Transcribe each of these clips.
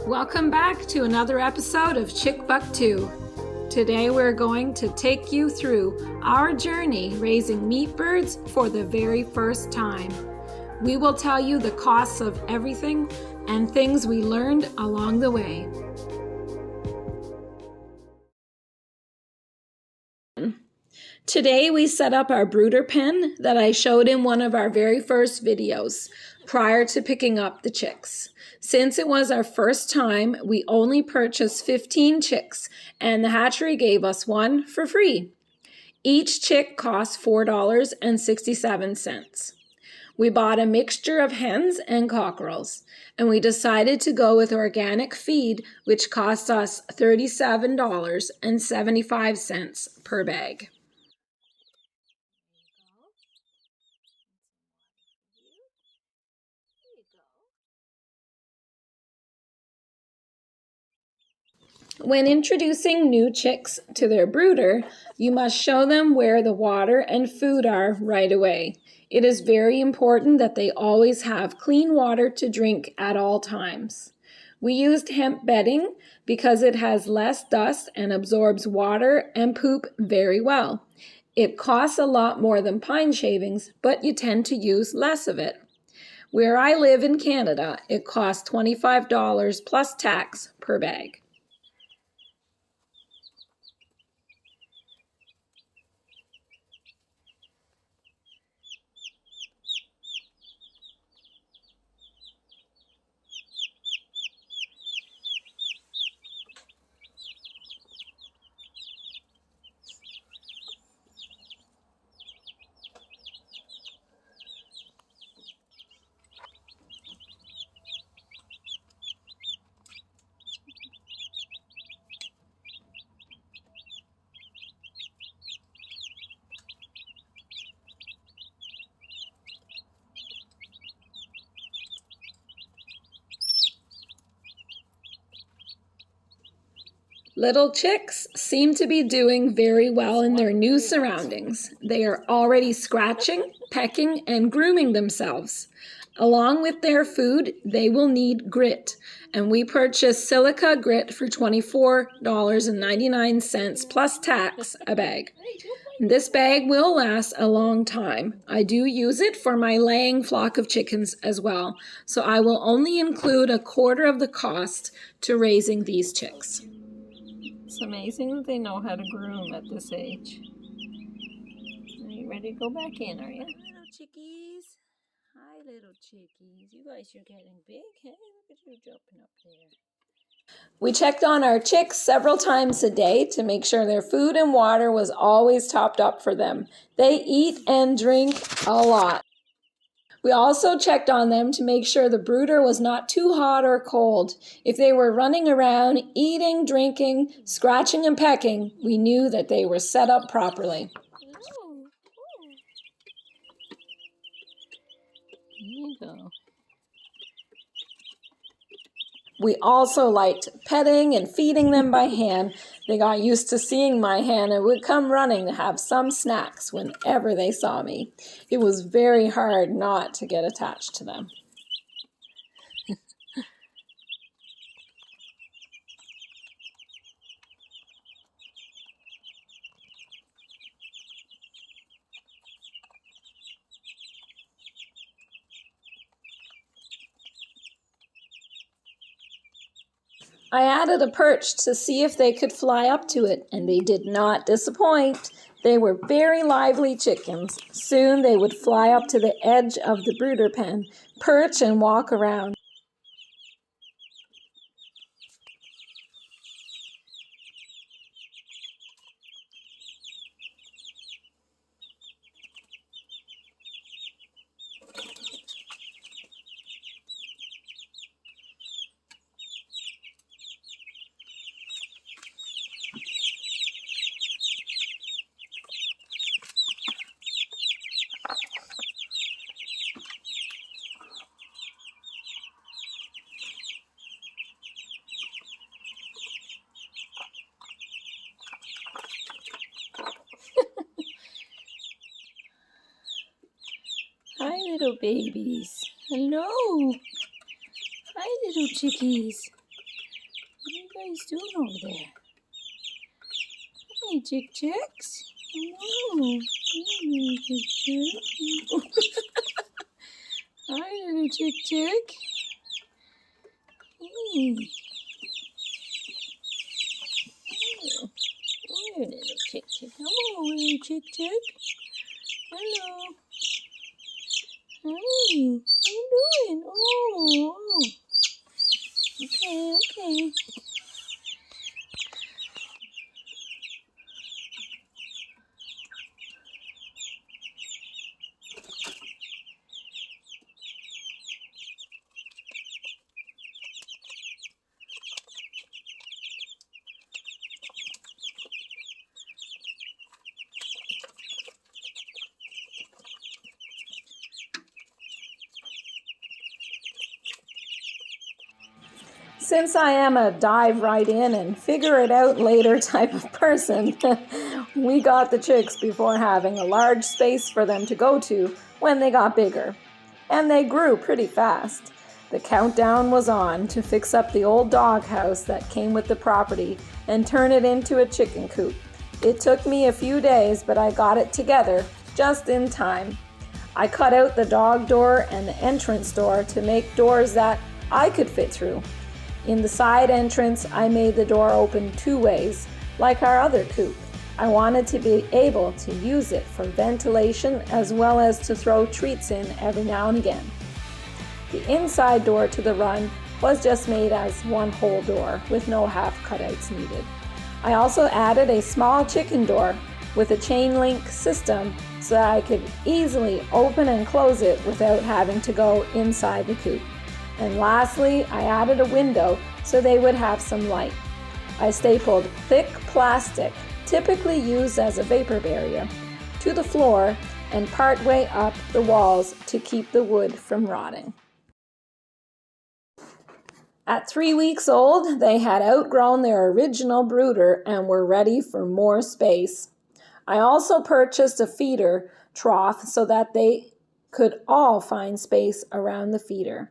Welcome back to another episode of Chickbucktwo. Today we're going to take you through our journey raising meat birds for the very first time. We will tell you the costs of everything and things we learned along the way. Today we set up our brooder pen that I showed in one of our very first videos prior to picking up the chicks. Since it was our first time, we only purchased 15 chicks and the hatchery gave us one for free. Each chick cost $4.67. We bought a mixture of hens and cockerels, and we decided to go with organic feed, which cost us $37.75 per bag. When introducing new chicks to their brooder, you must show them where the water and food are right away. It is very important that they always have clean water to drink at all times. We used hemp bedding because it has less dust and absorbs water and poop very well. It costs a lot more than pine shavings, but you tend to use less of it. Where I live in Canada, it costs $25 plus tax per bag. Little chicks seem to be doing very well in their new surroundings. They are already scratching, pecking, and grooming themselves. Along with their food, they will need grit, and we purchased silica grit for $24.99 plus tax a bag. This bag will last a long time. I do use it for my laying flock of chickens as well, so I will only include a quarter of the cost to raising these chicks. It's amazing that they know how to groom at this age. Are you ready to go back in, are you? Little chickies. Hi, little chickies. You guys are getting big, hey? Look at you jumping up there. We checked on our chicks several times a day to make sure their food and water was always topped up for them. They eat and drink a lot. We also checked on them to make sure the brooder was not too hot or cold. If they were running around, eating, drinking, scratching, and pecking, we knew that they were set up properly. There you go. We also liked petting and feeding them by hand. They got used to seeing my hand and would come running to have some snacks whenever they saw me. It was very hard not to get attached to them. I added a perch to see if they could fly up to it, and they did not disappoint. They were very lively chickens. Soon they would fly up to the edge of the brooder pen, perch and walk around. Hi, little babies. Hello. Hi, little chickies. What are you guys doing over there? Hey, chicks. No. Hey, chick. Hi, little chick. Hey. Oh, little chick. Hello, little chick. Hello. Hey, how you doing? Oh. Okay. Since I am a dive right in and figure it out later type of person, we got the chicks before having a large space for them to go to when they got bigger. And they grew pretty fast. The countdown was on to fix up the old doghouse that came with the property and turn it into a chicken coop. It took me a few days, but I got it together just in time. I cut out the dog door and the entrance door to make doors that I could fit through. In the side entrance, I made the door open 2 ways, like our other coop. I wanted to be able to use it for ventilation as well as to throw treats in every now and again. The inside door to the run was just made as one whole door with no half cutouts needed. I also added a small chicken door with a chain link system so that I could easily open and close it without having to go inside the coop. And lastly, I added a window so they would have some light. I stapled thick plastic, typically used as a vapor barrier, to the floor and partway up the walls to keep the wood from rotting. At 3 weeks old, they had outgrown their original brooder and were ready for more space. I also purchased a feeder trough so that they could all find space around the feeder.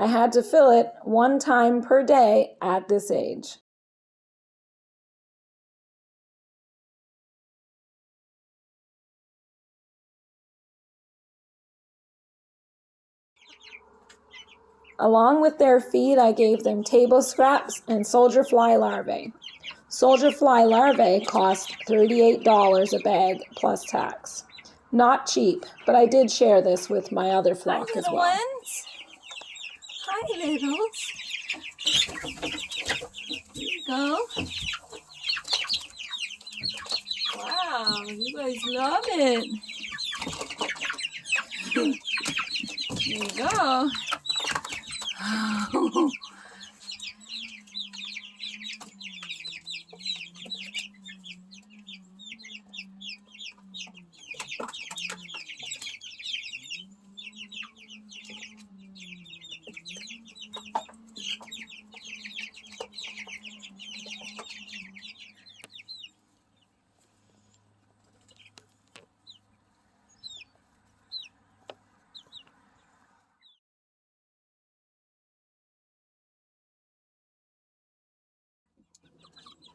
I had to fill it 1 time per day at this age. Along with their feed, I gave them table scraps and soldier fly larvae. Soldier fly larvae cost $38 a bag plus tax. Not cheap, but I did share this with my other flock as well. Hi, littles. Here you go. Wow, you guys love it. Here you go.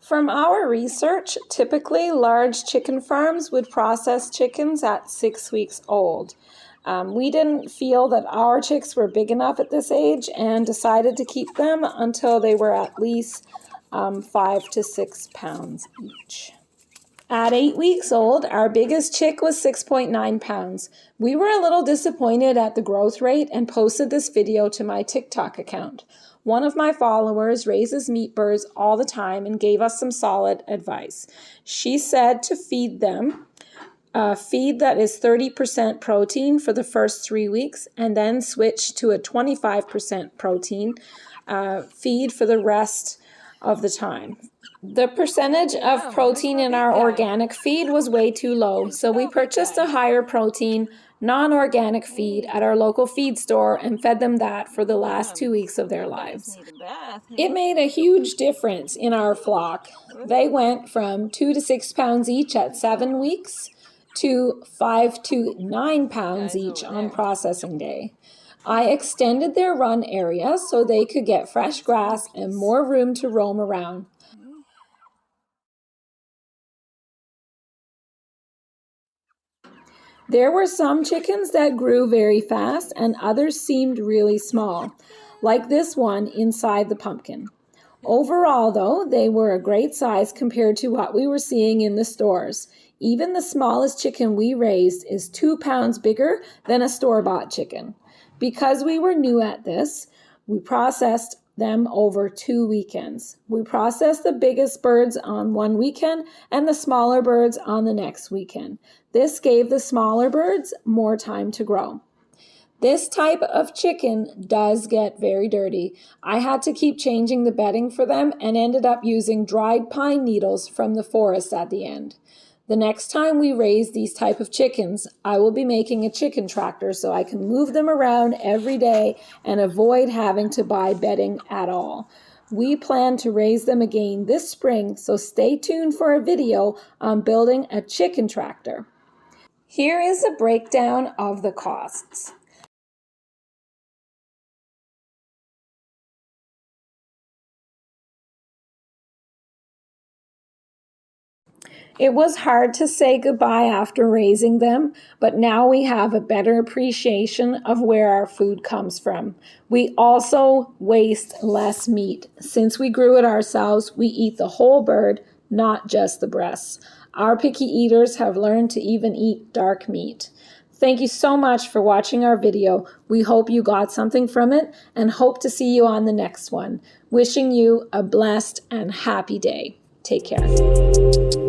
From our research, typically large chicken farms would process chickens at 6 weeks old. We didn't feel that our chicks were big enough at this age and decided to keep them until they were at least 5 to 6 pounds each. At 8 weeks old, our biggest chick was 6.9 pounds. We were a little disappointed at the growth rate and posted this video to my TikTok account. One of my followers raises meat birds all the time and gave us some solid advice. She said to feed them feed that is 30% protein for the first 3 weeks and then switch to a 25% protein feed for the rest of the time. The percentage of protein in our organic feed was way too low, so we purchased a higher protein, non-organic feed at our local feed store and fed them that for the last 2 weeks of their lives. It made a huge difference in our flock. They went from 2 to 6 pounds each at 7 weeks to 5 to 9 pounds each on processing day. I extended their run area so they could get fresh grass and more room to roam around. There were some chickens that grew very fast and others seemed really small, like this one inside the pumpkin. Overall, though, they were a great size compared to what we were seeing in the stores. Even the smallest chicken we raised is 2 pounds bigger than a store-bought chicken. Because we were new at this, we processed them over 2 weekends. We processed the biggest birds on one weekend and the smaller birds on the next weekend. This gave the smaller birds more time to grow. This type of chicken does get very dirty. I had to keep changing the bedding for them and ended up using dried pine needles from the forest at the end. The next time we raise these type of chickens, I will be making a chicken tractor so I can move them around every day and avoid having to buy bedding at all. We plan to raise them again this spring, so stay tuned for a video on building a chicken tractor. Here is a breakdown of the costs. It was hard to say goodbye after raising them, but now we have a better appreciation of where our food comes from. We also waste less meat. Since we grew it ourselves, we eat the whole bird, not just the breasts. Our picky eaters have learned to even eat dark meat. Thank you so much for watching our video. We hope you got something from it and hope to see you on the next one. Wishing you a blessed and happy day. Take care.